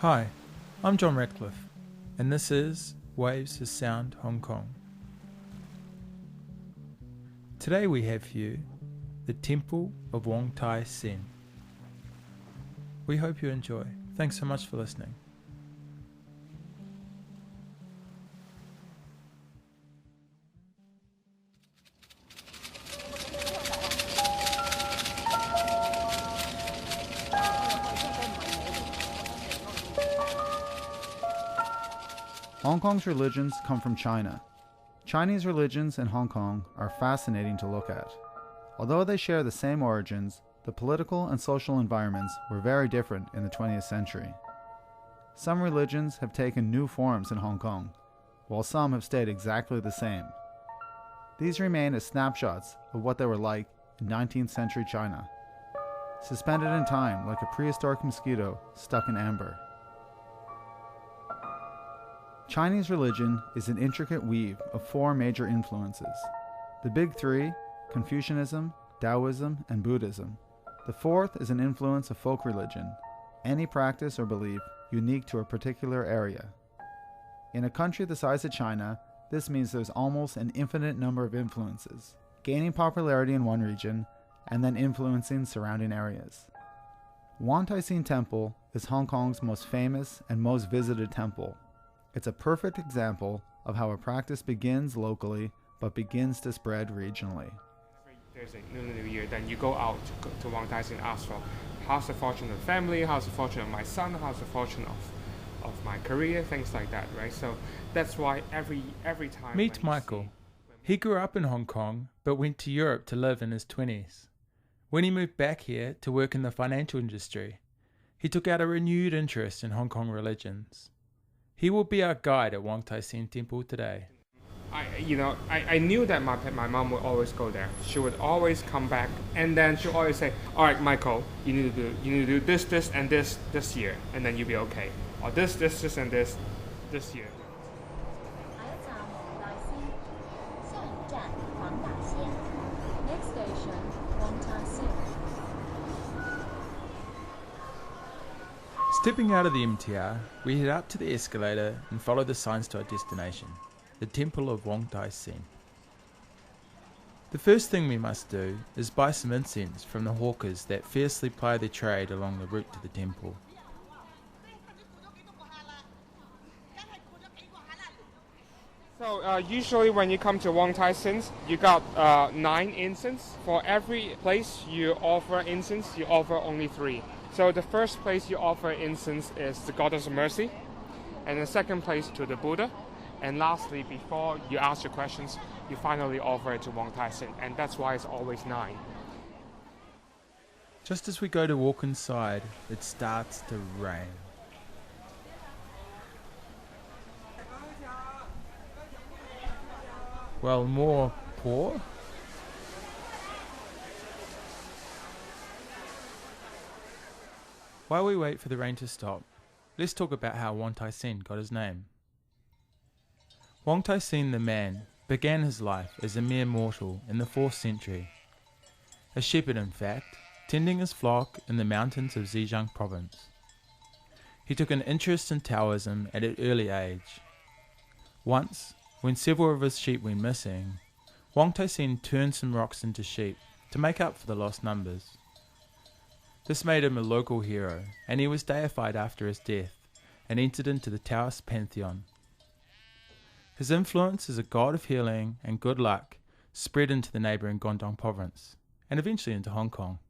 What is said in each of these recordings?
Hi, I'm John Ratcliffe, and this is Waves of Sound Hong Kong. Today we have for you the Temple of Wong Tai Sin. We hope you enjoy. Thanks so much for listening. Hong Kong's religions come from China. Chinese religions in Hong Kong are fascinating to look at. Although they share the same origins, the political and social environments were very different in the 20th century. Some religions have taken new forms in Hong Kong, while some have stayed exactly the same. These remain as snapshots of what they were like in 19th century China, suspended in time like a prehistoric mosquito stuck in amber. Chinese religion is an intricate weave of four major influences. The big three, Confucianism, Taoism, and Buddhism. The fourth is an influence of folk religion, any practice or belief unique to a particular area. In a country the size of China, this means there's almost an infinite number of influences, gaining popularity in one region and then influencing surrounding areas. Wong Tai Sin Temple is Hong Kong's most famous and most visited temple. It's a perfect example of how a practice begins locally but begins to spread regionally. There's a Lunar New Year, then you go out to Wong Tai Sin and ask for how's the fortune of the family, how's the fortune of my son, how's the fortune of my career, things like that, right? So that's why every time... Meet Michael. He grew up in Hong Kong but went to Europe to live in his 20s. When he moved back here to work in the financial industry, he took out a renewed interest in Hong Kong religions. He will be our guide at Wong Tai Sin Temple today. I knew that my mom would always go there. She would always come back, and then she'll always say, "All right, Michael, you need to do this, and this year, and then you'll be okay. Or this, and this year." Next station, Wong Tai Sin. Stepping out of the MTR, we head up to the escalator and follow the signs to our destination, the Temple of Wong Tai Sin. The first thing we must do is buy some incense from the hawkers that fiercely ply their trade along the route to the temple. So usually when you come to Wong Tai Sin, you got 9 incense. For every place you offer incense, you offer only 3. So the first place you offer incense is the Goddess of Mercy, and the second place to the Buddha, and lastly, before you ask your questions, you finally offer it to Wong Tai Sin, and that's why it's always 9. Just as we go to walk inside, it starts to rain. Well, more pour. While we wait for the rain to stop, let's talk about how Wong Tai Sin got his name. Wong Tai Sin the man began his life as a mere mortal in the 4th century. A shepherd in fact, tending his flock in the mountains of Zhejiang province. He took an interest in Taoism at an early age. Once, when several of his sheep went missing, Wong Tai Sin turned some rocks into sheep to make up for the lost numbers. This made him a local hero, and he was deified after his death and entered into the Taoist pantheon. His influence as a god of healing and good luck spread into the neighbouring Guangdong province, and eventually into Hong Kong.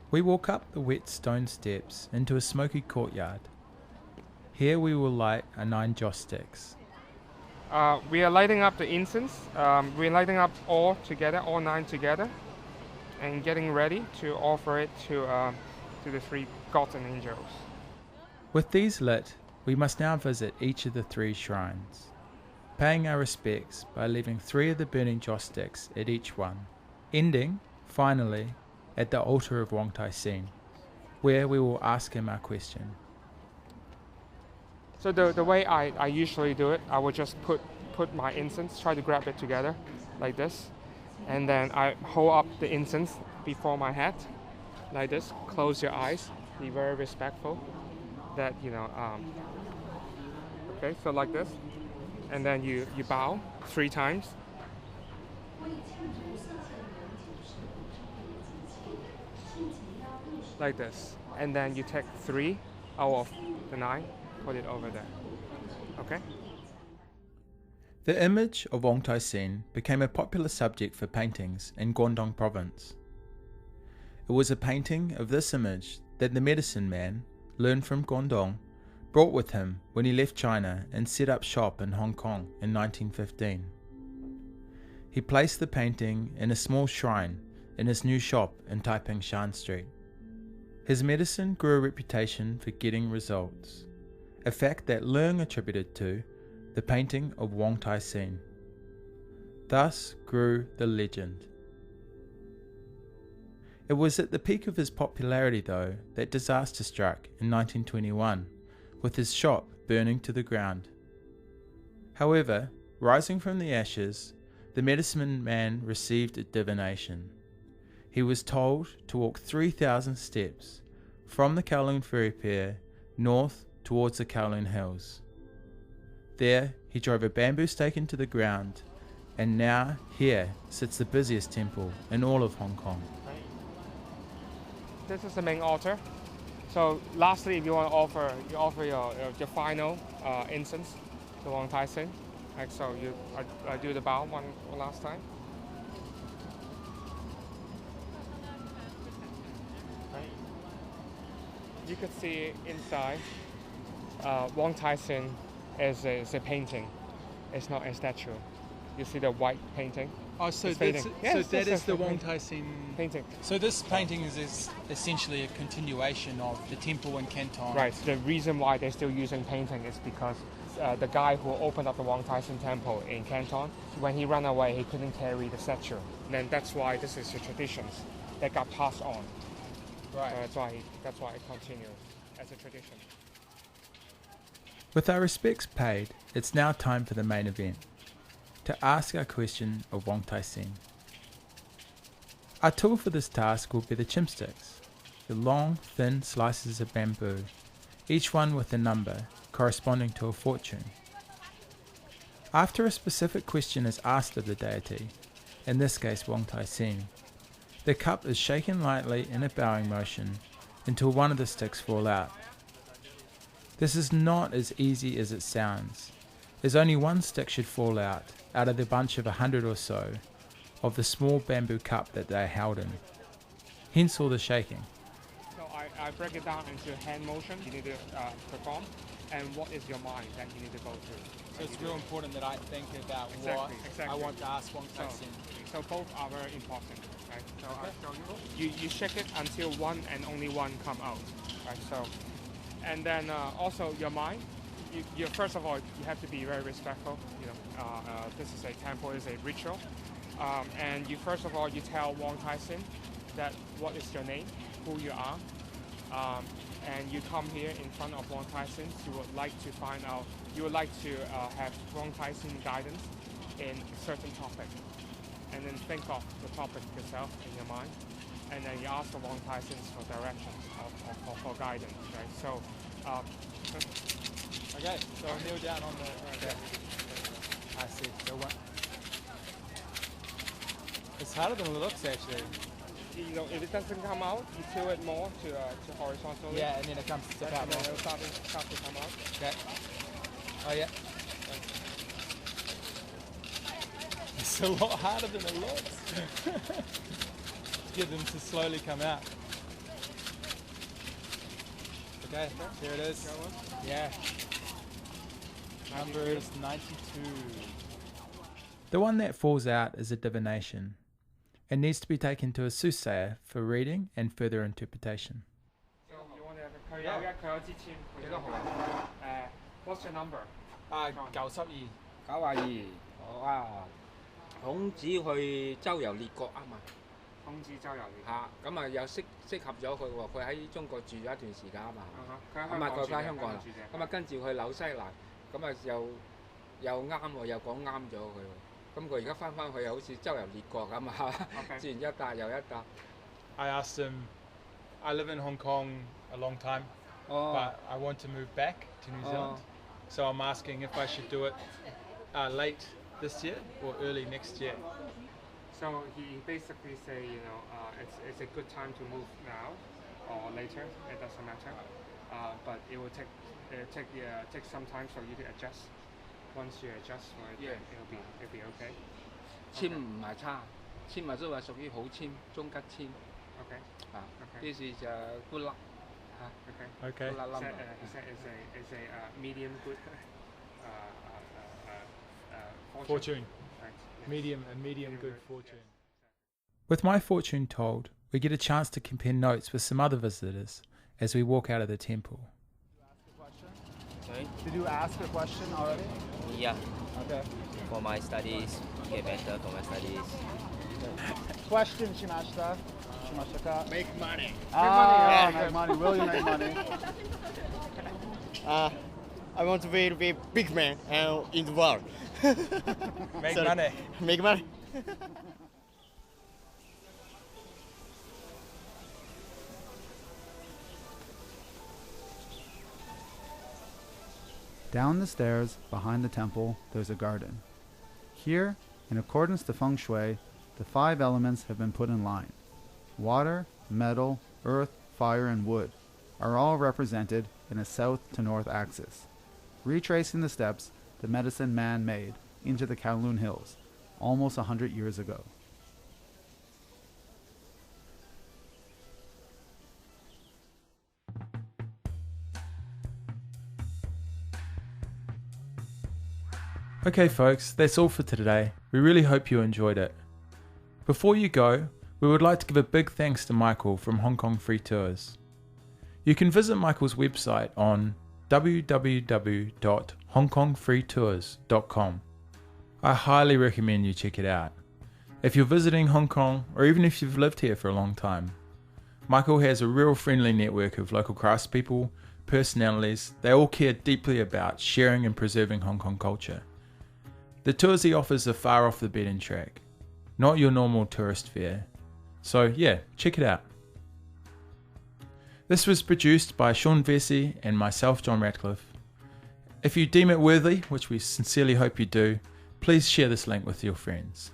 We walk up the wet stone steps into a smoky courtyard. Here we will light our 9 joss sticks. We are lighting up the incense. We're lighting up all 9 together, and getting ready to offer it to the 3 gods and angels. With these lit, we must now visit each of the 3 shrines, paying our respects by leaving 3 of the burning joss sticks at each one, ending, finally, at the altar of Wong Tai Sin, where we will ask him our question. So the way I usually do it, I would just put my incense, try to grab it together like this, and then I hold up the incense before my head, like this. Close your eyes. Be very respectful. That okay, so like this, and then you bow 3 times. Like this, and then you take 3 out of the 9, put it over there. Okay. The image of Wong Tai Sin became a popular subject for paintings in Guangdong province. It was a painting of this image that the medicine man, learned from Guangdong, brought with him when he left China and set up shop in Hong Kong in 1915. He placed the painting in a small shrine in his new shop in Taiping Shan Street. His medicine grew a reputation for getting results, a fact that Leung attributed to the painting of Wong Tai Sin. Thus grew the legend. It was at the peak of his popularity, though, that disaster struck in 1921, with his shop burning to the ground. However, rising from the ashes, the medicine man received a divination. He was told to walk 3,000 steps from the Kowloon Ferry Pier north towards the Kowloon Hills. There, he drove a bamboo stake into the ground, and now here sits the busiest temple in all of Hong Kong. This is the main altar. So lastly, if you want to offer, you offer your final incense to Wong Tai Sin. Like so, I do the bow one last time. Right. You could see inside Wong Tai Sin is a painting. It's not a statue. You see the white painting? Oh, so It's that's, fading. Yes, that yes, is the yes, Wong Tai Sin painting. So this painting is essentially a continuation of the temple in Canton. Right. The reason why they're still using painting is because the guy who opened up the Wong Tai Sin temple in Canton, when he ran away, he couldn't carry the statue. And that's why this is the traditions that got passed on. Right. That's why it continues as a tradition. With our respects paid, it's now time for the main event, to ask our question of Wong Tai Sin. Our tool for this task will be the chimsticks, the long, thin slices of bamboo, each one with a number corresponding to a fortune. After a specific question is asked of the deity, in this case Wong Tai Sin, the cup is shaken lightly in a bowing motion until one of the sticks fall out. This is not as easy as it sounds, as only one stick should fall out of the bunch of 100 or so of the small bamboo cup that they are held in. Hence all the shaking. So I break it down into hand motion you need to perform, and what is your mind that you need to go through. So it's real important that I think about Exactly. I want to ask Wong Tai Sin. So both are very important. Right? So I'll show you. You shake it until one and only one come out. Right? So, and then also your mind. You first of all you have to be very respectful. This is a temple, is a ritual, and you first of all you tell Wong Tai Sin that what is your name, who you are, and you come here in front of Wong Tai Sin. You would like to find out. You would like to have Wong Tai Sin guidance in a certain topic, and then think of the topic yourself in your mind, and then you ask the Wong Tai Sin for directions or for guidance. Right. So. Okay, so I'll kneel down on the... Okay. I see. So what? It's harder than it looks, actually. If it doesn't come out, you tilt it more to horizontally. Yeah, and then it comes to and then it'll start to come out. Okay. Oh, yeah. It's a lot harder than it looks. Get them to slowly come out. Okay, here it is. Yeah. Number is 92. The one that falls out is a divination. It needs to be taken to a soothsayer for reading and further interpretation. So you want to what's your number? 92. 92哇！孔子去周遊列國啊嘛孔子周遊列嚇，咁啊又適合咗佢喎。佢喺中國住咗一段時間啊嘛，咁佢翻香港啦，咁啊跟住去紐西蘭，咁啊又啱喎，又講啱咗佢喎。咁佢而家翻去又好似周遊列國咁啊，轉一笪又一笪。I asked him I live in Hong Kong a long time, but I want to move back to New Zealand. So I'm asking if I should do it late this year or early next year. So he basically say, it's a good time to move now or later. It doesn't matter, but it will take some time for you to adjust. Once you adjust for it, it'll be okay. 簽唔係差，簽咪都係屬於好簽、中級簽 Okay. 啊。 Okay. 呢是就 good luck 嚇 Okay. Okay. good luck Is number。 a medium good Fortune. Thanks. Medium good fortune. With my fortune told, we get a chance to compare notes with some other visitors as we walk out of the temple. Sorry? Did you ask a question already? Yeah, Okay. for my studies, get better for my studies. Question, Shimashita. Shimashita. Make money. Make money. Will you make money? I want to be a big man in the world. Make Sorry. money. Make money. Down the stairs behind the temple, there's a garden. Here, in accordance to feng shui, the 5 elements have been put in line. Water, metal, earth, fire, and wood are all represented in a south to north axis, retracing the steps the medicine man made into the Kowloon Hills almost 100 years ago. Okay folks, that's all for today. We really hope you enjoyed it. Before you go, we would like to give a big thanks to Michael from Hong Kong Free Tours. You can visit Michael's website on www.hongkongfreetours.com. I highly recommend you check it out. If you're visiting Hong Kong, or even if you've lived here for a long time, Michael has a real friendly network of local craftspeople, personalities. They all care deeply about sharing and preserving Hong Kong culture. The tours he offers are far off the beaten track, not your normal tourist fare. So yeah, check it out. This was produced by Sean Vesey and myself, John Ratcliffe. If you deem it worthy, which we sincerely hope you do, please share this link with your friends.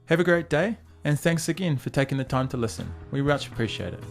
Have a great day, and thanks again for taking the time to listen. We much appreciate it.